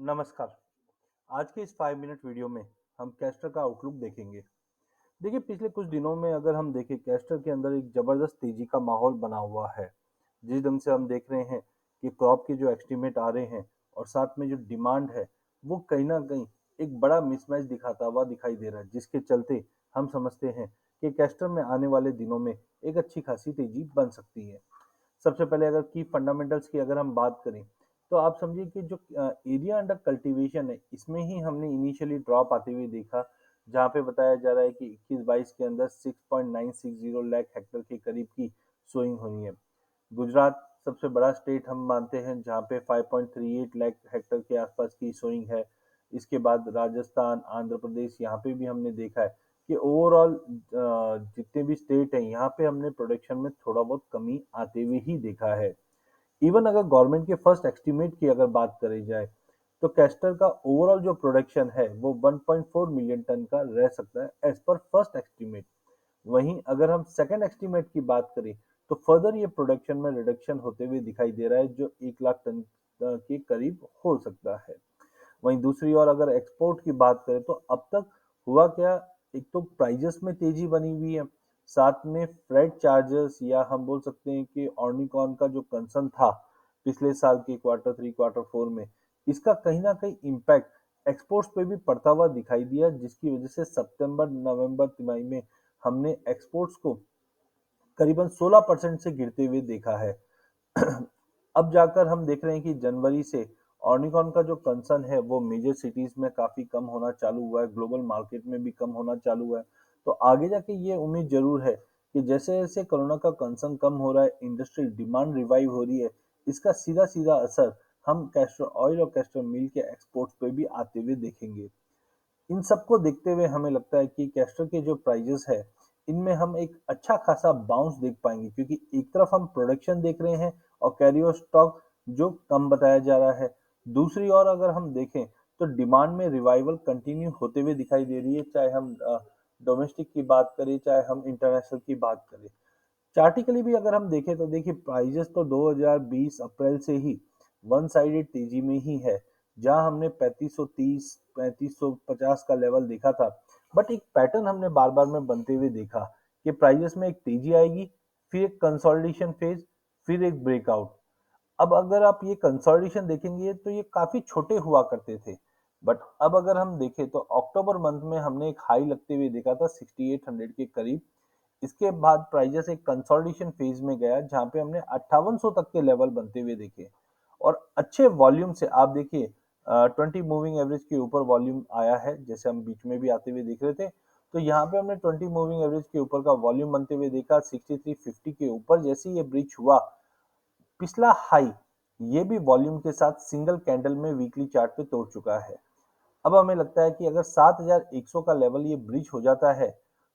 नमस्कार। आज के इस 5 मिनट वीडियो में हम कैस्टर का आउटलुक देखेंगे। देखिए, पिछले कुछ दिनों में अगर हम देखें, कैस्टर के अंदर एक ज़बरदस्त तेज़ी का माहौल बना हुआ है। जिस ढंग से हम देख रहे हैं कि क्रॉप के जो एस्टीमेट आ रहे हैं और साथ में जो डिमांड है, वो कहीं न कहीं एक बड़ा मिसमैच दिखाता हुआ दिखाई दे रहा है, जिसके चलते हम समझते हैं कि कैस्टर में आने वाले दिनों में एक अच्छी खासी तेज़ी बन सकती है। सबसे पहले अगर की फंडामेंटल्स की अगर हम बात करें, तो आप समझिए कि जो एरिया अंडर कल्टीवेशन है, इसमें ही हमने इनिशियली ड्रॉप आते हुए देखा, जहाँ पे बताया जा रहा है कि 21-22 के अंदर 6.960 लाख हेक्टेयर के करीब की सोइंग हुई है। गुजरात सबसे बड़ा स्टेट हम मानते हैं, जहाँ पे 5.38 लाख हेक्टेयर के आसपास की सोइंग है। इसके बाद राजस्थान, आंध्र प्रदेश, यहाँ पे भी हमने देखा है कि ओवरऑल जितने भी स्टेट हैं, यहाँ पे हमने प्रोडक्शन में थोड़ा बहुत कमी आते हुए ही देखा है। इवन अगर गवर्नमेंट के फर्स्ट एस्टीमेट की अगर बात करी जाए, तो कैस्टर का ओवरऑल जो प्रोडक्शन है वो 1.4 मिलियन टन का रह सकता है एज पर फर्स्ट एस्टीमेट। वहीं अगर हम सेकंड एस्टीमेट की बात करें, तो फर्दर ये प्रोडक्शन में रिडक्शन होते हुए दिखाई दे रहा है, जो 1 लाख टन के करीब हो सकता है। वहीं दूसरी ओर अगर एक्सपोर्ट की बात करें, तो अब तक हुआ क्या, एक तो प्राइजेस में तेजी बनी हुई है, साथ में फ्रेट चार्जेस या हम बोल सकते हैं कि ऑर्निकॉन का जो कंसर्न था पिछले साल के क्वार्टर 3 क्वार्टर 4 में, इसका कहीं ना कहीं इम्पैक्ट एक्सपोर्ट्स पे भी पड़ता हुआ दिखाई दिया, जिसकी वजह से सितंबर नवंबर तिमाही में हमने एक्सपोर्ट्स को करीबन 16% से गिरते हुए देखा है। अब जाकर हम देख रहे हैं कि जनवरी से ऑर्निकॉन का जो कंसर्न है वो मेजर सिटीज में काफी कम होना चालू हुआ है, ग्लोबल मार्केट में भी कम होना चालू हुआ है। तो आगे जाके ये उम्मीद जरूर है कि जैसे जैसे कोरोना का कंसर्न कम हो रहा है, इंडस्ट्रियल डिमांड रिवाइव हो रही है, इसका सीधा सीधा असर हम कैस्टर ऑयल और कैस्टर मिल के एक्सपोर्ट्स पे भी आते हुए देखेंगे। इन सबको देखते हुए हमें लगता है कि कैस्टर के जो प्राइजेस है, इनमें हम एक अच्छा खासा बाउंस देख पाएंगे, क्योंकि एक तरफ हम प्रोडक्शन देख रहे हैं और कैरी ओवर स्टॉक जो कम बताया जा रहा है। दूसरी ओर अगर हम देखें, तो डिमांड में रिवाइवल कंटिन्यू होते हुए दिखाई दे रही है, चाहे हम डोमेस्टिक की बात करें, चाहे हम इंटरनेशनल की बात करें। चार्टिकली भी अगर हम देखें, तो देखिए प्राइजेस तो 2020 अप्रैल से ही वन साइडेड तेजी में ही है, जहां हमने 3530 3550 का लेवल देखा था। बट एक पैटर्न हमने बार बार में बनते हुए देखा कि प्राइजेस में एक तेजी आएगी, फिर एक कंसोलिडेशन फेज, फिर एक ब्रेकआउट। अब अगर आप ये कंसोलिडेशन देखेंगे, तो ये काफी छोटे हुआ करते थे। बट अब अगर हम देखें, तो अक्टूबर मंथ में हमने एक हाई लगते हुए देखा था 6800 के करीब। इसके बाद प्राइजेस एक कंसोलिडेशन फेज में गया, जहां पे हमने 5800 तक के लेवल बनते हुए देखे और अच्छे वॉल्यूम से आप देखिए 20 मूविंग एवरेज के ऊपर वॉल्यूम आया है, जैसे हम बीच में भी आते हुए देख रहे थे। तो यहाँ पे हमने 20 मूविंग एवरेज के ऊपर का वॉल्यूम बनते हुए देखा। 6350 के ऊपर जैसे ये ब्रीच हुआ, पिछला हाई ये भी वॉल्यूम के साथ सिंगल कैंडल में वीकली चार्ट पे तोड़ चुका है। अब हमें लगता है कि अगर 7100 का लेवल ये ब्रीच हो जाता है,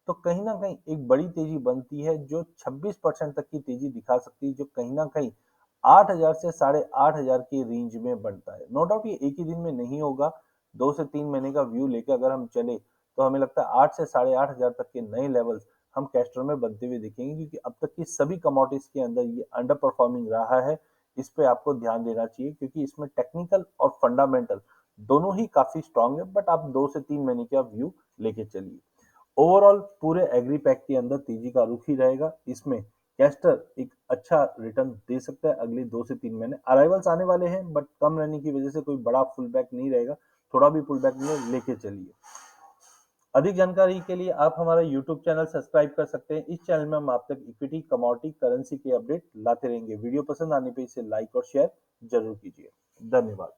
तो कहीं ना कहीं एक बड़ी तेजी बनती है, जो 26% तक की तेजी दिखा सकती है, जो कहीं ना कहीं 8000 से 8500 के रेंज में बनता है। नो डाउट ये एक ही दिन में नहीं होगा, 2 से 3 महीने का व्यू लेकर अगर हम चले, तो हमें लगता है 8 से 8500 तक के नए लेवल्स हम कैस्टर में बनते हुए देखेंगे, क्योंकि अब तक की सभी कमोडिटीज के अंदर ये अंडर परफॉर्मिंग रहा है। इस पे आपको ध्यान देना चाहिए, क्योंकि इसमें टेक्निकल और फंडामेंटल दोनों ही काफी स्ट्रांग है। बट आप 2 से 3 महीने का व्यू लेके चलिए। ओवरऑल पूरे एग्री पैक के अंदर तेजी का रुख ही रहेगा। इसमें कैस्टर एक अच्छा रिटर्न दे सकता है। अगले 2 से 3 महीने अराइवल्स आने वाले हैं, बट कम रहने की वजह से कोई बड़ा फुल बैक नहीं रहेगा। थोड़ा भी पुल बैक में लेके चलिए। अधिक जानकारी के लिए आप हमारा यूट्यूब चैनल सब्सक्राइब कर सकते हैं। इस चैनल में हम आप तक इक्विटी, कमोडिटी, करेंसी के अपडेट लाते रहेंगे। वीडियो पसंद आने पे इसे लाइक और शेयर जरूर कीजिए। धन्यवाद।